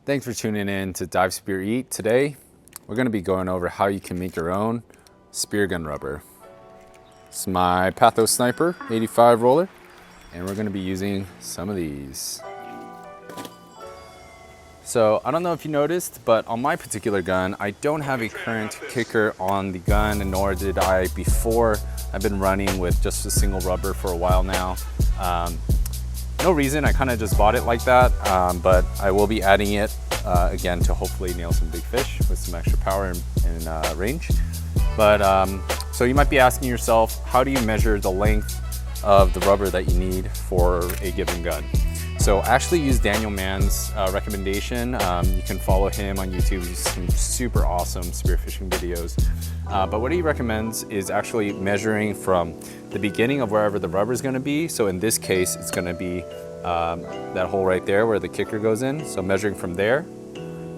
Thanks for tuning in to Dive Spear Eat. Today, we're going to be going over how you can make your own spear gun rubber. It's my Pathos Sniper 85 roller, and we're going to be using some of these. So I don't know if you noticed, but on my particular gun, I don't have a current kicker on the gun, and nor did I before. I've been running with just a single rubber for a while now. No reason, I kind of just bought it like that, but I will be adding it again to hopefully nail some big fish with some extra power and range. But so you might be asking yourself, how do you measure the length of the rubber that you need for a given gun? So actually use Daniel Mann's recommendation. You can follow him on YouTube. He's some super awesome spearfishing videos. But what he recommends is actually measuring from the beginning of wherever the rubber is going to be. So in this case, it's going to be that hole right there where the kicker goes in. So measuring from there,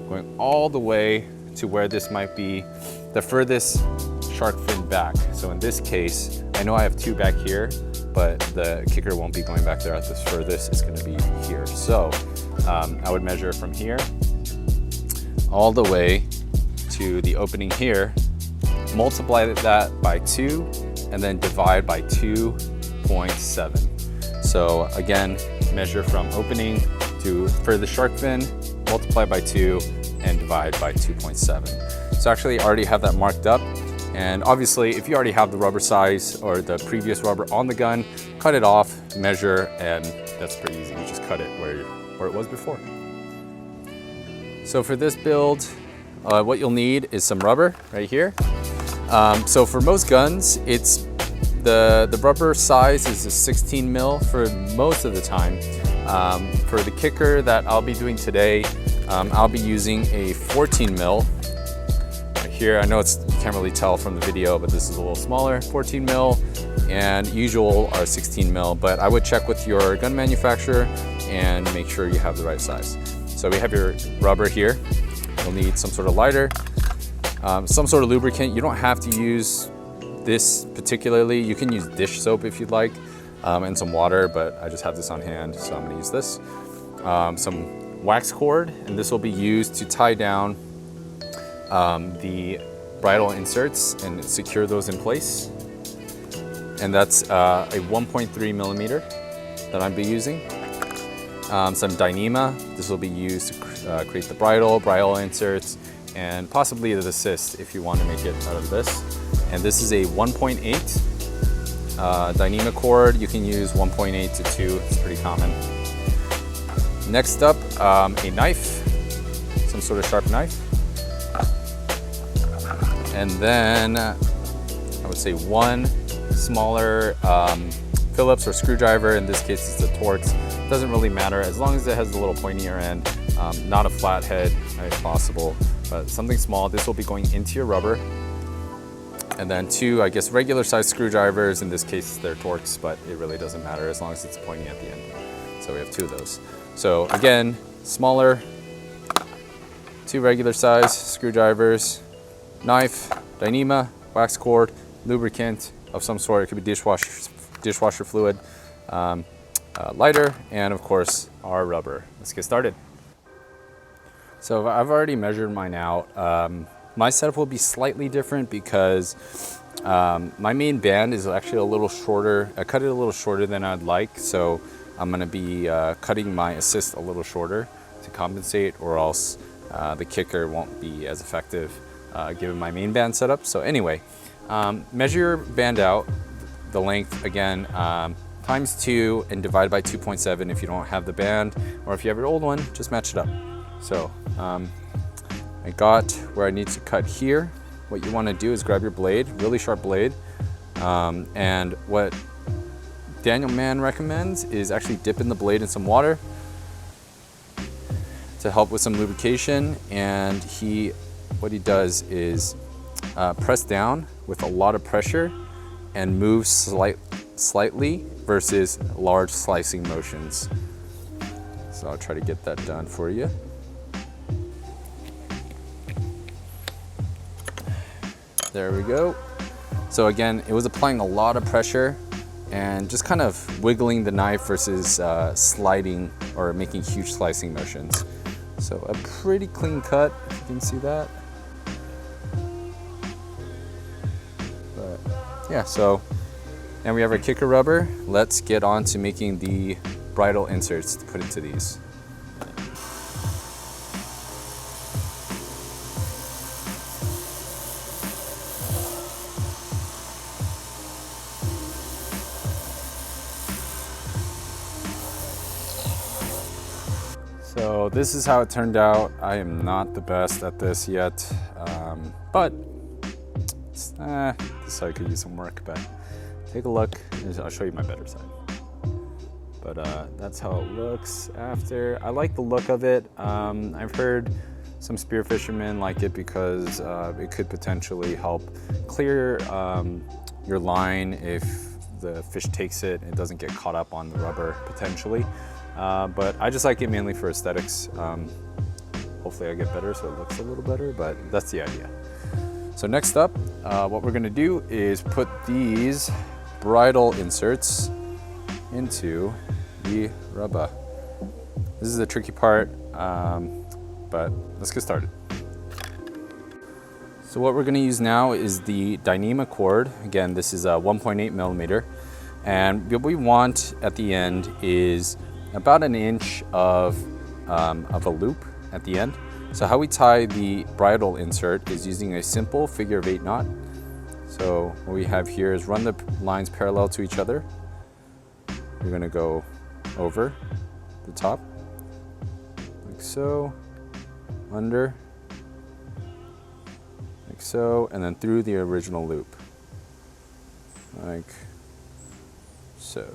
going all the way to where this might be the furthest shark fin back. So in this case, I know I have two back here, but the kicker won't be going back there at this furthest. It's going to be here. So I would measure from here all the way to the opening here, multiply that by 2, and then divide by 2.7. So again, measure from opening to furthest shark fin, multiply by 2, and divide by 2.7. So actually I already have that marked up. And obviously, if you already have the rubber size or the previous rubber on the gun, cut it off, measure, and that's pretty easy. You just cut it where it was before. So for this build, what you'll need is some rubber right here. So for most guns, it's the rubber size is a 16 mil for most of the time. For the kicker that I'll be doing today, I'll be using a 14 mil. Here, I know you can't really tell from the video, but this is a little smaller, 14 mil, and usual are 16 mil, but I would check with your gun manufacturer and make sure you have the right size. So we have your rubber here. You'll need some sort of lighter, some sort of lubricant. You don't have to use this particularly. You can use dish soap if you'd like, and some water, but I just have this on hand, so I'm gonna use this. Some wax cord, and this will be used to tie down the bridle inserts and secure those in place. And that's a 1.3 millimeter that I'll be using. Some Dyneema. This will be used to create the bridle inserts, and possibly the assist if you want to make it out of this. And this is a 1.8 Dyneema cord. You can use 1.8 to 2. It's pretty common. Next up, a knife, some sort of sharp knife. And then I would say one smaller Phillips or screwdriver. In this case, it's the Torx. Doesn't really matter as long as it has a little pointier end, not a flat head if possible, but something small. This will be going into your rubber. And then two, I guess, regular size screwdrivers. In this case, they're Torx, but it really doesn't matter as long as it's pointy at the end. So we have two of those. So again, smaller, two regular size screwdrivers, knife, Dyneema, wax cord, lubricant of some sort. It could be dishwasher fluid, lighter, and of course our rubber. Let's get started. So I've already measured mine out. My setup will be slightly different because my main band is actually a little shorter. I cut it a little shorter than I'd like, so I'm going to be cutting my assist a little shorter to compensate, or else the kicker won't be as effective given my main band setup. So anyway, measure your band out, the length again, times 2 and divide by 2.7 if you don't have the band, or if you have your old one, just match it up. So I got where I need to cut here. What you want to do is grab your blade, really sharp blade, and what Daniel Mann recommends is actually dipping the blade in some water to help with some lubrication. And what he does is press down with a lot of pressure and move slightly versus large slicing motions. So I'll try to get that done for you. There we go. So again, it was applying a lot of pressure and just kind of wiggling the knife versus sliding or making huge slicing motions. So a pretty clean cut, if you can see that. But yeah, so now we have our kicker rubber. Let's get on to making the bridle inserts to put into these. So this is how it turned out. I am not the best at this yet, but this side could use some work. But take a look, and I'll show you my better side. But that's how it looks after. I like the look of it. I've heard some spear fishermen like it because it could potentially help clear your line if the fish takes it and it doesn't get caught up on the rubber potentially. But I just like it mainly for aesthetics. Hopefully I get better so it looks a little better, but that's the idea. So next up, what we're gonna do is put these bridle inserts into the rubber. This is the tricky part, but let's get started. So what we're gonna use now is the Dyneema cord. Again, this is a 1.8 millimeter. And what we want at the end is about an inch of a loop at the end. So how we tie the bridle insert is using a simple figure of 8 knot. So what we have here is run the lines parallel to each other. You're gonna go over the top, like so, under, like so, and then through the original loop, like so.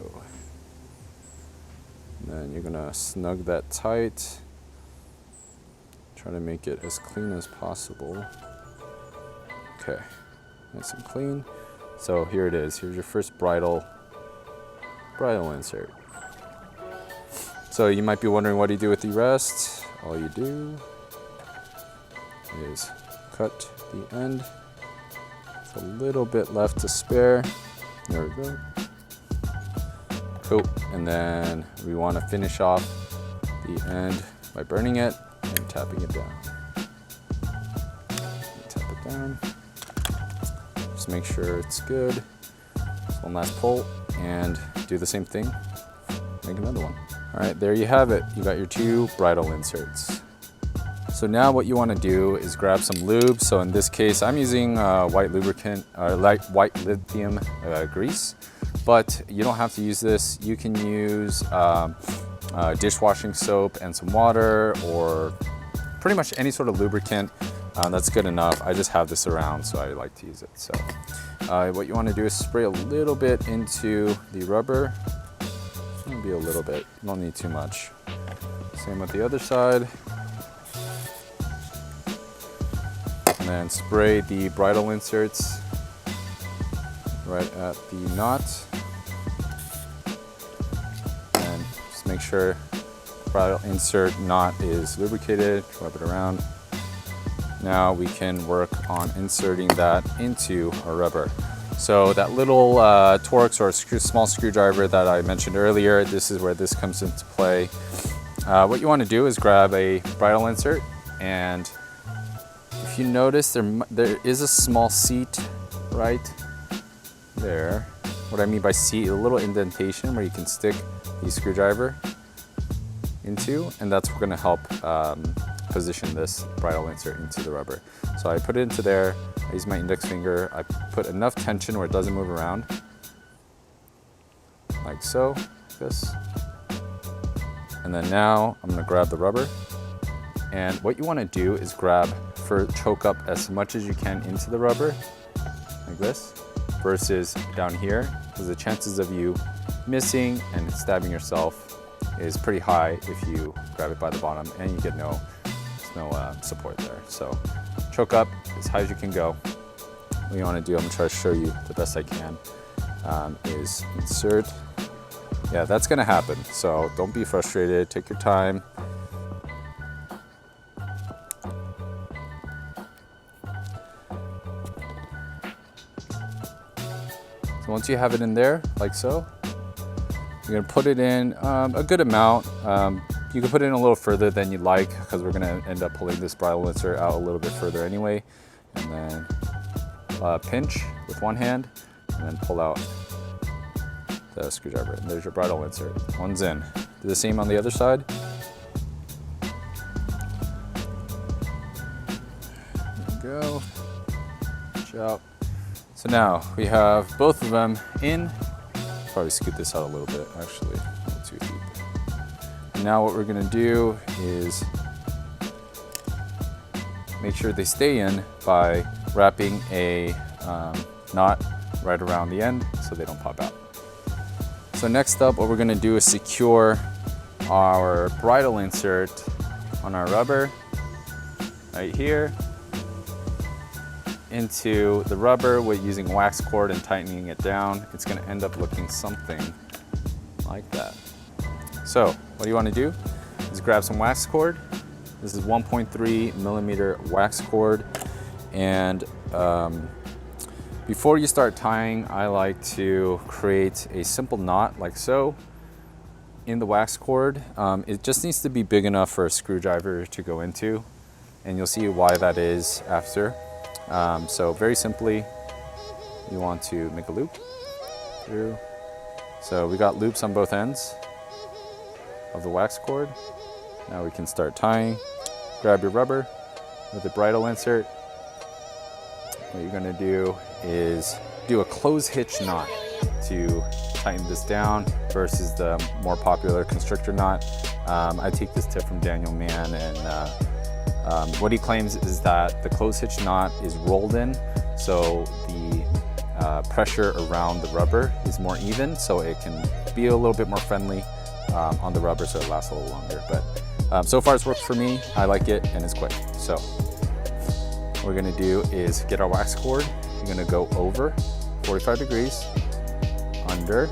Then you're gonna snug that tight. Try to make it as clean as possible. Okay, nice and clean. So here it is. Here's your first bridle insert. So you might be wondering what do you do with the rest. All you do is cut the end. There's a little bit left to spare. There we go. Cool. And then we want to finish off the end by burning it and tapping it down. Tap it down. Just make sure it's good. Just one last pull and do the same thing. Make another one. All right, there you have it. You got your 2 bridle inserts. So now what you want to do is grab some lube. So in this case, I'm using white lubricant, white lithium grease. But you don't have to use this. You can use dishwashing soap and some water, or pretty much any sort of lubricant. That's good enough. I just have this around, so I like to use it. So what you want to do is spray a little bit into the rubber. It's going to be a little bit. You don't need too much. Same with the other side. And then spray the bridle inserts right at the knot. And just make sure bridle insert knot is lubricated, rub it around. Now we can work on inserting that into our rubber. So that little Torx or small screwdriver that I mentioned earlier, this is where this comes into play. What you want to do is grab a bridle insert, and if you notice there is a small seat right there. What I mean by seat, a little indentation where you can stick the screwdriver into, and that's going to help position this bridle insert into the rubber. So I put it into there, I use my index finger, I put enough tension where it doesn't move around, like so, this. And then now I'm gonna grab the rubber, and what you wanna do is choke up as much as you can into the rubber, like this, versus down here, because the chances of you missing and stabbing yourself is pretty high if you grab it by the bottom and you get no support there. So choke up as high as you can go. What you want to do, I'm going to try to show you the best I can, is insert. Yeah, that's going to happen, so don't be frustrated, take your time. So once you have it in there, like so, you're going to put it in a good amount. You can put it in a little further than you'd like because we're gonna end up pulling this bridle insert out a little bit further anyway. And then pinch with one hand and then pull out the screwdriver. And there's your bridle insert. One's in. Do the same on the other side. There we go. Good job. So now we have both of them in. Probably scoot this out a little bit, actually, not too deep. And now what we're gonna do is make sure they stay in by wrapping a knot right around the end so they don't pop out. So next up, what we're gonna do is secure our bridle insert on our rubber right here into the rubber with using wax cord and tightening it down. It's gonna end up looking something like that. So what you wanna do is grab some wax cord. This is 1.3 millimeter wax cord. And before you start tying, I like to create a simple knot like so in the wax cord. It just needs to be big enough for a screwdriver to go into, and you'll see why that is after. So very simply, you want to make a loop through. So we got loops on both ends of the wax cord. Now we can start tying. Grab your rubber with the bridle insert. What you're gonna do is do a close hitch knot to tighten this down versus the more popular constrictor knot. I take this tip from Daniel Mann, and what he claims is that the close hitch knot is rolled in, so the pressure around the rubber is more even, so it can be a little bit more friendly on the rubber, so it lasts a little longer. But so far it's worked for me. I like it and it's quick. So what we're gonna do is get our wax cord. You're gonna go over 45 degrees, under,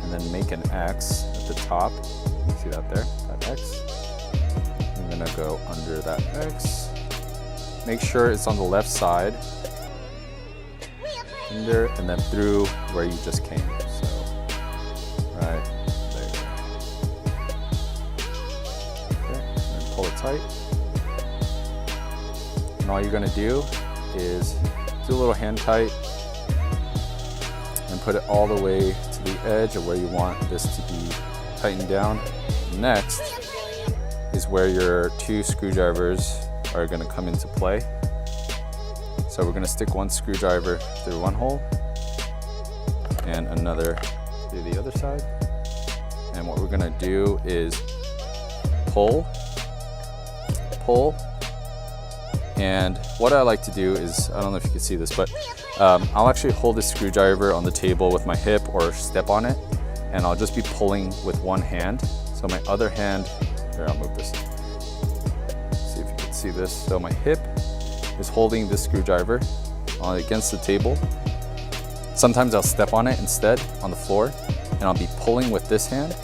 and then make an X at the top. See that there, that X? I'm gonna go under that X. Make sure it's on the left side. Under, and then through where you just came. So, right there. Okay, and then pull it tight. And all you're gonna do is do a little hand tight and put it all the way to the edge of where you want this to be tightened down. Next is where your two screwdrivers are gonna come into play. So we're gonna stick one screwdriver through one hole and another through the other side. And what we're gonna do is pull, and what I like to do is, I don't know if you can see this, but I'll actually hold this screwdriver on the table with my hip or step on it, and I'll just be pulling with one hand. So my other hand, here, I'll move this. See if you can see this. So my hip is holding this screwdriver against the table. Sometimes I'll step on it instead on the floor, and I'll be pulling with this hand,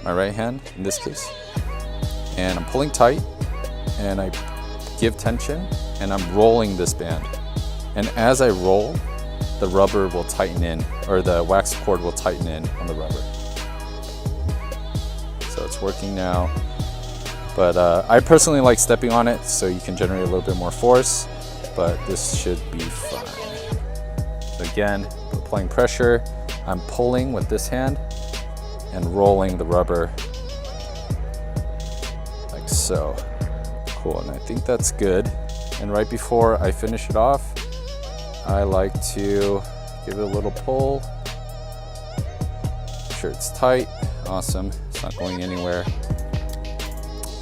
my right hand in this case. And I'm pulling tight, and I give tension, and I'm rolling this band. And as I roll, the rubber will tighten in, or the wax cord will tighten in on the rubber. So it's working now. But I personally like stepping on it so you can generate a little bit more force, but this should be fine. So again, applying pressure, I'm pulling with this hand and rolling the rubber like so. Cool, and I think that's good. And right before I finish it off, I like to give it a little pull. Make sure it's tight. Awesome, it's not going anywhere.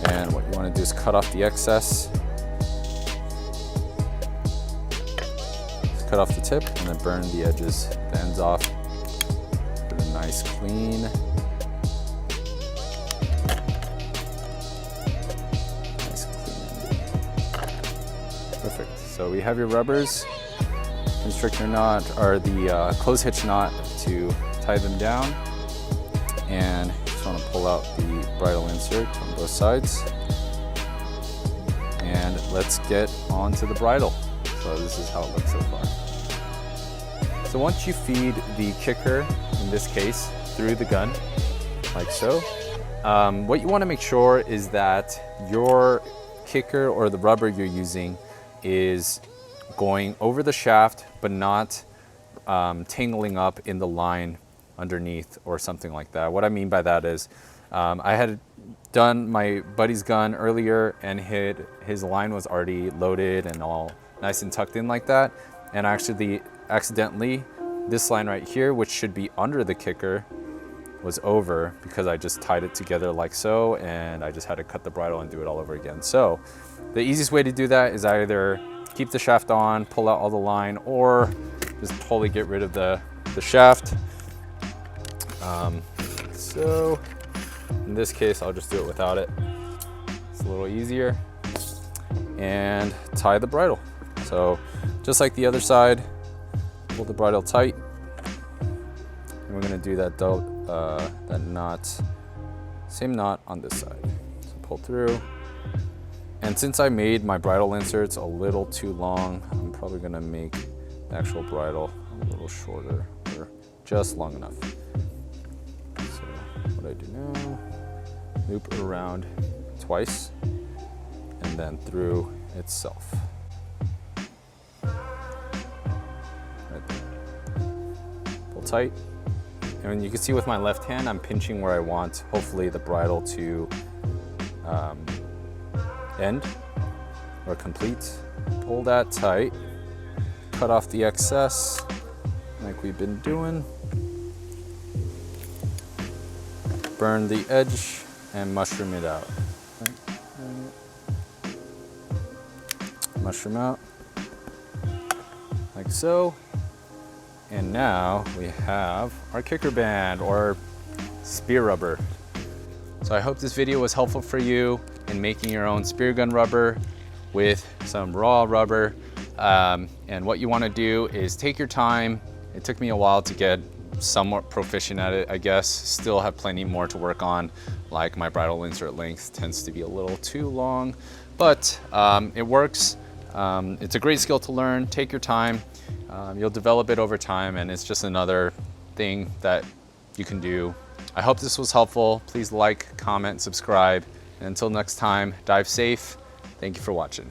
And what you want to do is cut off the excess. Just cut off the tip and then burn the edges, the ends off. Get a nice clean. Nice clean ending. Perfect. So we have your rubbers, constrictor knot, or the close hitch knot to tie them down. And just want to pull out the bridle insert on both sides. And let's get onto the bridle. So this is how it looks so far. So once you feed the kicker, in this case, through the gun, like so, What you want to make sure is that your kicker or the rubber you're using is going over the shaft, but not tangling up in the line underneath or something like that. What I mean by that is I had done my buddy's gun earlier, and his line was already loaded and all nice and tucked in like that, and actually accidentally this line right here, which should be under the kicker, was over because I just tied it together like so, and I just had to cut the bridle and do it all over again. So the easiest way to do that is either keep the shaft on, pull out all the line, or just totally get rid of the shaft. So in this case, I'll just do it without it. It's a little easier. And tie the bridle. So just like the other side, pull the bridle tight. And we're gonna do that knot, same knot on this side. So pull through. And since I made my bridle inserts a little too long, I'm probably gonna make the actual bridle a little shorter, or just long enough. So what I do now, loop around twice and then through itself. Right there. Pull tight. And you can see with my left hand, I'm pinching where I want, hopefully, the bridle to end or complete. Pull that tight, cut off the excess like we've been doing. Burn the edge and mushroom it out. Mushroom out like so. And now we have our kicker band or spear rubber. So I hope this video was helpful for you in making your own spear gun rubber with some raw rubber. And what you want to do is take your time. It took me a while to get somewhat proficient at it, I guess. Still have plenty more to work on, like my bridle insert length tends to be a little too long, but it works. It's a great skill to learn. Take your time. You'll develop it over time, and it's just another thing that you can do. I hope this was helpful. Please like, comment, subscribe, and until next time, dive safe. Thank you for watching.